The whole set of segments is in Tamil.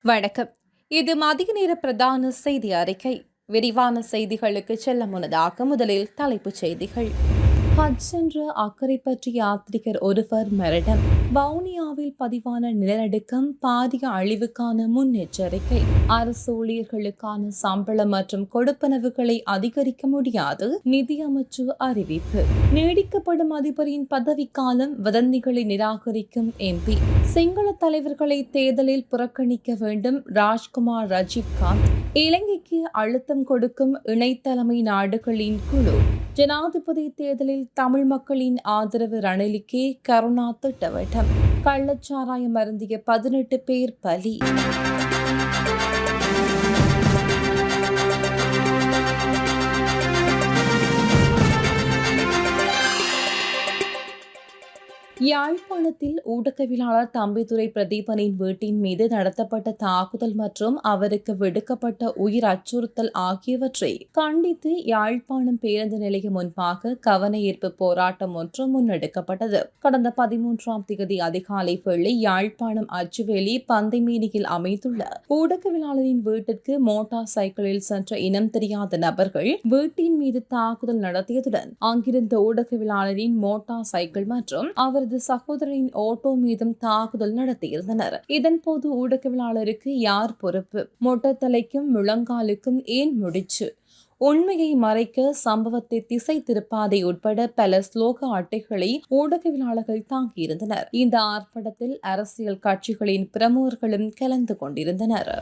வணக்கம். இது மதிய நேர பிரதான செய்தி அறிக்கை. விரிவான செய்திகளுக்கு செல்ல முன்னதாக முதலில் தலைப்புச் செய்திகள். ஹஜ் சென்ற அக்கரைப்பற்று யாத்ரிகர் ஒருவர் மரணம். வவுனியாவில் பதிவான நிலநடுக்கம் பாரிய அழிவுக்கான முன்னெச்சரிக்கை. அரசு ஊழியர்களுக்கான சம்பளம் மற்றும் கொடுப்பனவுகளை அதிகரிக்க முடியாது, நிதியமைச்சு அறிவிப்பு. நீடிக்கப்படும் அதிபரின் பதவிக்காலம் வதந்திகளை நிராகரிக்கும் எம்பி. சிங்கள தலைவர்களை தேர்தலில் புறக்கணிக்க வேண்டும், ராஜ்குமார் ராஜீவ்காந்த். இலங்கைக்கு அழுத்தம் கொடுக்கும் இணைத்தலைமை நாடுகளின் குழு. ஜனாதிபதி தேர்தலில் தமிழ் மக்களின் ஆதரவு ரணிலுக்கே, கருணா திட்டவட்டம். கள்ளச்சாராயம் அருந்திய 18 பேர் பலி. யாழ்ப்பாணத்தில் ஊடகவியலாளர் தம்பிதுரை பிரதீபனின் வீட்டின் மீது நடத்தப்பட்ட தாக்குதல் மற்றும் அவருக்கு விடுக்கப்பட்ட உயிர் அச்சுறுத்தல் ஆகியவற்றை கண்டித்து யாழ்ப்பாணம் பேருந்து நிலையம் முன்பாக கவன ஈர்ப்பு போராட்டம் ஒன்று முன்னெடுக்கப்பட்டது. கடந்த 13ஆம் தேதி அதிகாலை வேளை யாழ்ப்பாணம் அச்சுவேலி பந்தைமேனியில் அமைந்துள்ள ஊடகவியலாளரின் வீட்டிற்கு மோட்டார் சைக்கிளில் சென்ற இனம் தெரியாத நபர்கள் வீட்டின் மீது தாக்குதல் நடத்தியதுடன் அங்கிருந்த ஊடகவியலாளரின் மோட்டார் சைக்கிள் மற்றும் அவரது சகோதரின் ஓட்டோ மீதும் தாக்குதல் நடத்தியிருந்தனர். இதன்போது ஊடகவியலாளருக்கு யார் பொறுப்பு, மொட்டத்தலைக்கும் முழங்காலுக்கும் ஏன் முடிச்சு, உண்மையை மறைக்க சம்பவத்தை திசை திருப்பாதை உட்பட பல ஸ்லோக அட்டைகளை ஊடகவியலாளர்கள் தாங்கியிருந்தனர். இந்த ஆர்ப்பாட்டத்தில் அரசியல் கட்சிகளின் பிரமுகர்களும் கலந்து கொண்டிருந்தனர்.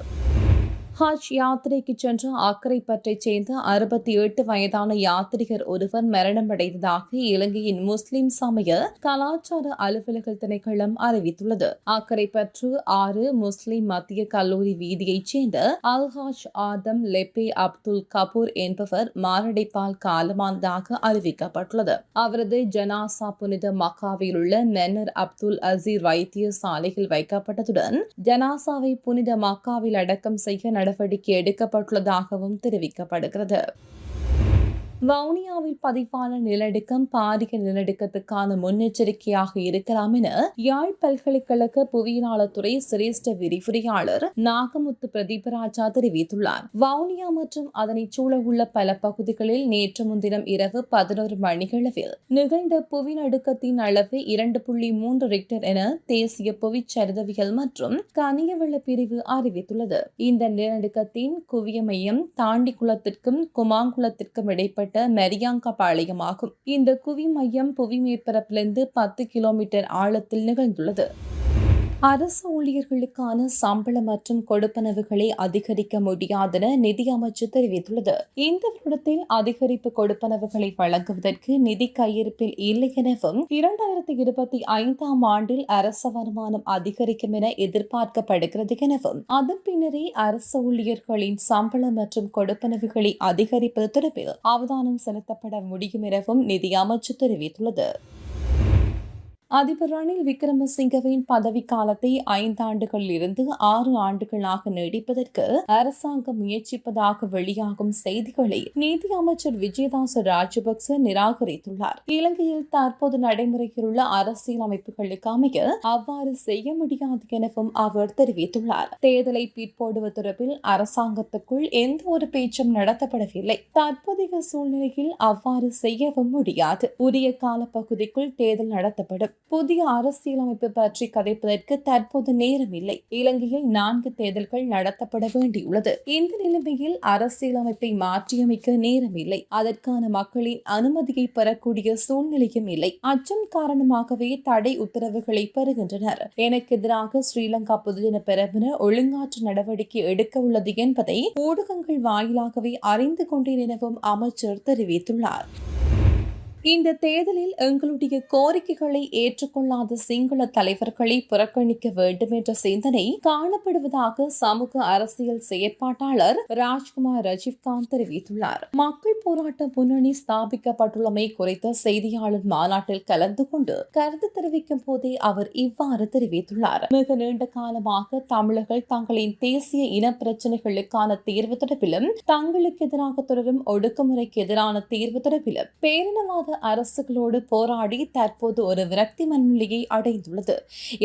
ஹஜ் யாத்திரைக்கு சென்ற அக்கரைப்பற்றைச் சேர்ந்த 68 வயதான யாத்ரிகர் ஒருவர் மரணமடைந்ததாக இலங்கையின் முஸ்லிம் சமய கலாச்சார அலுவலர்கள் திணைக்களம் அறிவித்துள்ளது. அக்கரைப்பற்று 6 முஸ்லிம் மத்திய கல்லூரி வீதியைச் சேர்ந்த அல்ஹாஜ் ஆதம் லெப்பே அப்துல் கபூர் என்பவர் மாரடைப்பால் காலமானதாக அறிவிக்கப்பட்டுள்ளது. அவரது ஜனாசா புனித மக்காவில் உள்ள மென்னர் அப்துல் அசீர் வைத்தியசாலையில் வைக்கப்பட்டதுடன் ஜனாசாவை புனித மக்காவில் அடக்கம் செய்ய நடவடிக்கை எடுக்கப்பட்டுள்ளதாகவும் தெரிவிக்கப்படுகிறது. வவுனியாவில் பதிவான நிலநடுக்கம் பாரிய நிலநடுக்கத்துக்கான முன்னெச்சரிக்கையாக இருக்கலாம் என யாழ் பல்கலைக்கழக புவியியலாளர் துறை சிரேஷ்ட விரிவுரையாளர் நாகமுத்து பிரதீபராஜா தெரிவித்துள்ளார். வவுனியா மற்றும் அதனை சூழவுள்ள பல பகுதிகளில் நேற்று முன்தினம் இரவு 11 மணியளவில் நிகழ்ந்த புவிநடுக்கத்தின் அளவு 2.3 ரிக்டர் என தேசிய புவிச்சரிதவியல் மற்றும் கனியவள பிரிவு அறிவித்துள்ளது. இந்த நிலநடுக்கத்தின் குவிய மையம் தாண்டிக்குளத்திற்கும் குமாங்குளத்திற்கும் இடைப்பட்ட மரியாங்கா பாளையமாகும். இந்த குவி மையம் புவி மேற்பரப்பிலிருந்து 10 கிலோமீட்டர் ஆழத்தில் நிகழ்ந்துள்ளது. அரசு ஊழியர்களுக்கான சம்பளம் மற்றும் கொடுப்பனவுகளை அதிகரிக்க முடியாதென நிதி அமைச்சு தெரிவித்துள்ளது. இந்த வருடத்தில் அதிகரிப்பு கொடுப்பனவுகளை வழங்குவதற்கு நிதி கையிருப்பில் இல்லை எனவும் 2025ஆம் ஆண்டில் அரச வருமானம் அதிகரிக்கும் என எதிர்பார்க்கப்படுகிறது எனவும் அதன் பின்னரே அரசு ஊழியர்களின் சம்பளம் மற்றும் கொடுப்பனவுகளை அதிகரிப்பது தொடர்பில் அவதானம் செலுத்தப்பட முடியும் எனவும் நிதி அமைச்சு தெரிவித்துள்ளது. அதிபர் ரணில் விக்ரமசிங்கவின் பதவிக்காலத்தை 5 ஆண்டுகளில் இருந்து 6 ஆண்டுகளாக நீடிப்பதற்கு அரசாங்கம் முயற்சிப்பதாக வெளியாகும் செய்திகளை நீதி அமைச்சர் விஜயதாச ராஜபக்ச நிராகரித்துள்ளார். இலங்கையில் தற்போது நடைமுறையில் உள்ள அரசியல் அமைப்புகளுக்கு அமைய அவ்வாறு செய்ய முடியாது எனவும் அவர் தெரிவித்துள்ளார். தேர்தலை பிற்போடுவது தொடர்பில் அரசாங்கத்துக்குள் எந்த ஒரு பேச்சும் நடத்தப்படவில்லை. தற்போதைய சூழ்நிலையில் அவ்வாறு செய்யவும் முடியாது. உரிய காலப்பகுதிக்குள் தேர்தல் நடத்தப்படும். புதிய அரசியலமைப்பு பற்றி கதைப்பதற்கு தற்போது நேரமில்லை. இலங்கையில் 4 தேர்தல்கள் நடத்தப்பட வேண்டியுள்ளது. இந்த நிலைமையில் அரசியலமைப்பை மாற்றியமைக்க நேரமில்லை. அதற்கான மக்களின் அனுமதியை பெறக்கூடிய சூழ்நிலையும் இல்லை. அச்சம் காரணமாகவே தடை உத்தரவுகளை பெறுகின்றனர். எனக்கு எதிராக ஸ்ரீலங்கா பொதுஜன பெரமுன ஒழுங்காற்று நடவடிக்கை எடுக்க உள்ளது என்பதை ஊடகங்கள் வாயிலாகவே அறிந்து கொண்டேன் எனவும் அமைச்சர் தெரிவித்துள்ளார். இந்த தேர்தலில் எங்களுடைய கோரிக்கைகளை ஏற்றுக்கொள்ளாத சிங்கள தலைவர்களை புறக்கணிக்க வேண்டும் என்ற சிந்தனை காணப்படுவதாக சமூக அரசியல் செயற்பாட்டாளர் ராஜ்குமார் ராஜீவ்காந்த் தெரிவித்துள்ளார். மக்கள் போராட்ட முன்னணி ஸ்தாபிக்கப்பட்டுள்ளமை குறித்த செய்தியாளர் மாநாட்டில் கலந்து கொண்டு கருத்து தெரிவிக்கும் போதே அவர் இவ்வாறு தெரிவித்துள்ளார். மிக நீண்ட காலமாக தமிழர்கள் தங்களின் தேசிய இன பிரச்சினைகளுக்கான தீர்வு தொடர்பிலும் தங்களுக்கு எதிராக தொடரும் ஒடுக்குமுறைக்கு எதிரான தீர்வு தொடர்பிலும் பேரினவாத அரசுகளோடு போராடி தற்போது ஒரு விரக்தி மனநிலையை அடைந்துள்ளது.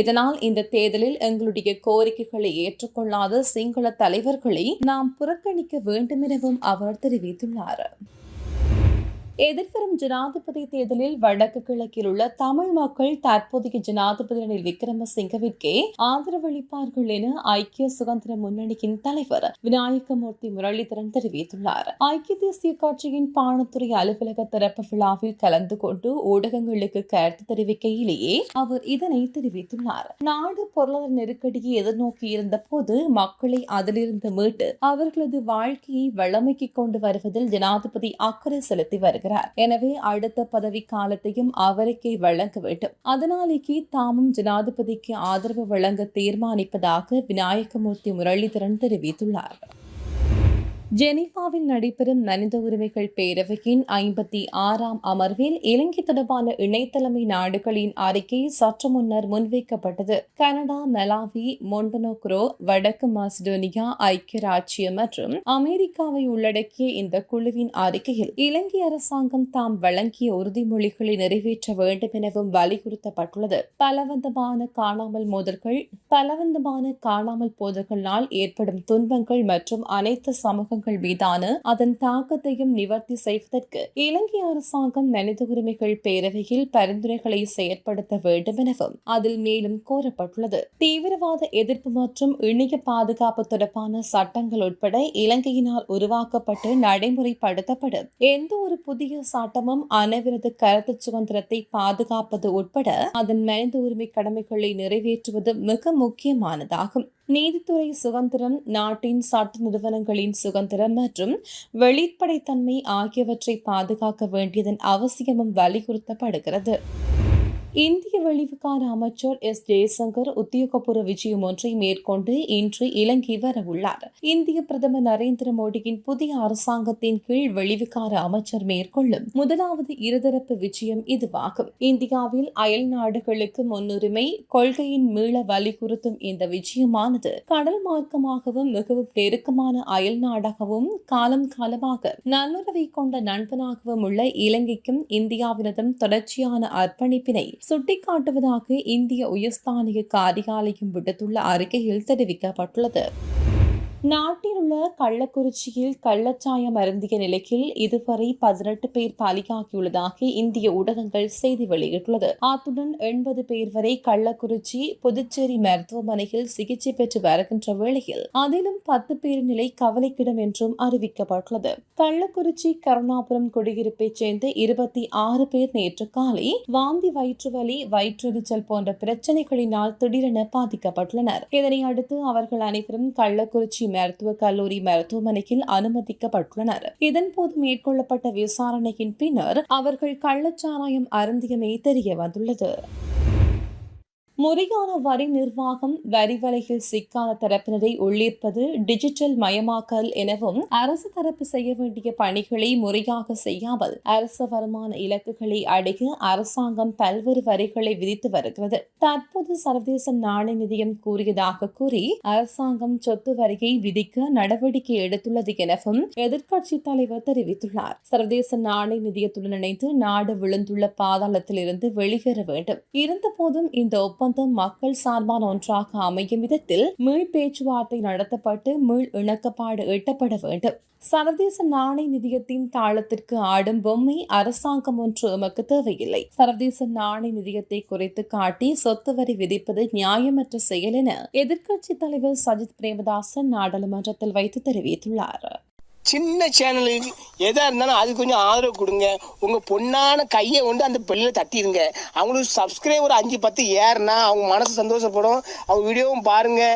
இதனால் இந்த தேர்தலில் எங்களுடைய கோரிக்கைகளை ஏற்றுக்கொள்ளாத சிங்கள தலைவர்களை நாம் புறக்கணிக்க வேண்டும் எனவும் அவர் தெரிவித்துள்ளார். எதிர்வரும் ஜனாதிபதி தேர்தலில் வடக்கு கிழக்கில் உள்ள தமிழ் மக்கள் தற்போதைய ஜனாதிபதி ரணில் விக்ரமசிங்கவிற்கே ஆதரவளிப்பார்கள் என ஐக்கிய சுதந்திர முன்னணியின் தலைவர் விநாயகமூர்த்தி முரளிதரன் தெரிவித்துள்ளார். ஐக்கிய தேசிய கட்சியின் பாணத்துறை அலுவலக திறப்பு விழாவில் கலந்து கொண்டு ஊடகங்களுக்கு கருத்து தெரிவிக்கையிலேயே அவர் இதனை தெரிவித்துள்ளார். நாடு பொருளாதார நெருக்கடியை எதிர்நோக்கி இருந்த போது மக்களை அதிலிருந்து மீட்டு அவர்களது வாழ்க்கையை வளமைக்கு கொண்டு வருவதில் ஜனாதிபதி அக்கறை செலுத்தி வருகிறார். எனவே அடுத்த பதவி காலத்தையும் அவருக்கே வழங்க வேண்டும். அதனாலேயே தாமும் ஜனாதிபதிக்கு ஆதரவு வழங்க தீர்மானிப்பதாக விநாயகமூர்த்தி முரளிதரன் தெரிவித்துள்ளார். ஜெனீவாவில் நடைபெறும் மனித உரிமைகள் பேரவையின் 56ஆம் அமர்வில் இலங்கை தொடர்பான இணைத்தலைமை நாடுகளின் அறிக்கை சற்று முன்னர் முன்வைக்கப்பட்டது. கனடா, மலாவி, மொண்டனோக்ரோ, வடக்கு மாசிடோனியா, ஐக்கிய ராச்சியம் மற்றும் அமெரிக்காவை உள்ளடக்கிய இந்த குழுவின் அறிக்கையில் இலங்கை அரசாங்கம் தாம் வழங்கிய உறுதிமொழிகளை நிறைவேற்ற வேண்டும் எனவும் வலியுறுத்தப்பட்டுள்ளது. பலவந்தமான காணாமல் போதல்களால் ஏற்படும் துன்பங்கள் மற்றும் அனைத்து சமூக மீதான அதன் தாக்கத்தையும் நிவர்த்தி செய்வதற்கு இலங்கை அரசாங்கம் மனித உரிமைகள் பேரவையில் பரிந்துரைகளை செயற்படுத்த வேண்டும் எனவும் அதில் மேலும் கோரப்பட்டுள்ளது. தீவிரவாத எதிர்ப்பு மற்றும் இணைய பாதுகாப்பு தொடர்பான சட்டங்கள் உட்பட இலங்கையினால் உருவாக்கப்பட்டு நடைமுறைப்படுத்தப்படும் எந்த ஒரு புதிய சட்டமும் அனைவரது கருத்து சுதந்திரத்தை பாதுகாப்பது உட்பட அதன் மனித உரிமை கடமைகளை நிறைவேற்றுவது மிக முக்கியமானதாகும். நீதித்துறை சுதந்திரம், நாட்டின் சட்ட நிறுவனங்களின் சுதந்திரம் மற்றும் வெளிப்படைத்தன்மை ஆகியவற்றை பாதுகாக்க வேண்டியதன் அவசியமும் வலியுறுத்தப்படுகிறது. இந்திய வெளிவிவகார அமைச்சர் எஸ். ஜெய்சங்கர் உத்தியோகபூர்வ விஜயம் ஒன்றை மேற்கொண்டு இன்று இலங்கை வரவுள்ளார். இந்திய பிரதமர் நரேந்திர மோடியின் புதிய அரசாங்கத்தின் கீழ் வெளிவிவகார அமைச்சர் மேற்கொள்ளும் முதலாவது இருதரப்பு விஜயம் இதுவாகும். இந்தியாவில் அயல் நாடுகளுக்கு முன்னுரிமை கொள்கையின் மீள வலியுறுத்தும் இந்த விஜயமானது கடல் மார்க்கமாகவும் மிகவும் நெருக்கமான அயல் நாடாகவும் காலம் காலமாக நல்லுறவை கொண்ட நண்பனாகவும் உள்ள இலங்கைக்கும் இந்தியாவினதும் தொடர்ச்சியான அர்ப்பணிப்பினை சுட்டிக்காட்டுவதாக இந்திய உயர்ஸ்தானிக காரியாலயம் விடுத்துள்ள அறிக்கையில் தெரிவிக்கப்பட்டுள்ளது. நாட்டில் உள்ள கள்ளக்குறிச்சியில் கள்ளச்சாயம் அருந்திய நிலையில் இதுவரை 18 பேர் பலியாகியுள்ளதாக இந்திய ஊடகங்கள் செய்தி வெளியிட்டுள்ளது. அத்துடன் 80 பேர் வரை கள்ளக்குறிச்சி புதுச்சேரி மருத்துவமனையில் சிகிச்சை பெற்று வருகின்ற வேளையில் அதிலும் 10 பேரின் நிலை கவலைக்கிடம் என்றும் அறிவிக்கப்பட்டுள்ளது. கள்ளக்குறிச்சி கருணாபுரம் குடியிருப்பைச் சேர்ந்த 26 பேர் நேற்று காலை வாந்தி, வயிற்றுவலி, வயிற்றெரிச்சல் போன்ற பிரச்சினைகளினால் திடீரென பாதிக்கப்பட்டுள்ளனர். இதனையடுத்து அவர்கள் அனைவரும் கள்ளக்குறிச்சி மருத்துவக் கல்லூரி மருத்துவமனையில் அனுமதிக்கப்பட்டுள்ளனர். இதன்போது மேற்கொள்ளப்பட்ட விசாரணையின் பின்னர் அவர்கள் கள்ளச்சாராயம் அருந்தியமை தெரிய வந்துள்ளது. முறையான வரி நிர்வாகம், வரி வலையில் சிக்காத தரப்பினரை உள்ளிருப்பது, டிஜிட்டல் மயமாக்கல் எனவும் அரசு தரப்பு செய்ய வேண்டிய பணிகளை முறையாக செய்யாமல் அரசு வருமான இலக்குகளை அடைய அரசாங்கம் பல்வேறு வரிகளை விதித்து வருகிறது. தற்போது சர்வதேச நாணய நிதியம் கூறியதாக கூறி அரசாங்கம் சொத்து வரியை விதிக்க நடவடிக்கை எடுத்துள்ளது எனவும் எதிர்க்கட்சித் தலைவர் தெரிவித்துள்ளார். சர்வதேச நாணய நிதியத்துடன் இணைந்து நாடு விழுந்துள்ள பாதாளத்தில் இருந்து வெளியேற வேண்டும். இருந்தபோதும் இந்த ஒப்பந்தம் மக்கள் சார்பான ஒன்றாக அமையும் விதத்தில் மீள் பேச்சுவார்த்தை நடத்தப்பட்டு மீள் இணக்கப்பாடு எட்டப்பட வேண்டும். சர்வதேச நாணய நிதியத்தின் தாளத்திற்கு ஆடும் பொம்மை அரசாங்கம் ஒன்று எமக்கு தேவையில்லை. சர்வதேச நாணய நிதியத்தை குறைத்து காட்டி சொத்து வரி விதிப்பது நியாயமற்ற செயல் என எதிர்க்கட்சித் தலைவர் சஜித் பிரேமதாசன் நாடாளுமன்றத்தில் வைத்து தெரிவித்துள்ளார். சின்ன சேனலுக்கு எதாக இருந்தாலும் அது கொஞ்சம் ஆதரவு கொடுங்க. உங்கள் பொண்ணான கையை கொண்டு அந்த பெல்லில் தட்டிடுங்க. அவங்களுக்கு சப்ஸ்கிரைபர் 5-10 ஏறுனா அவங்க மனசு சந்தோஷப்படும். அவங்க வீடியோவும் பாருங்கள்.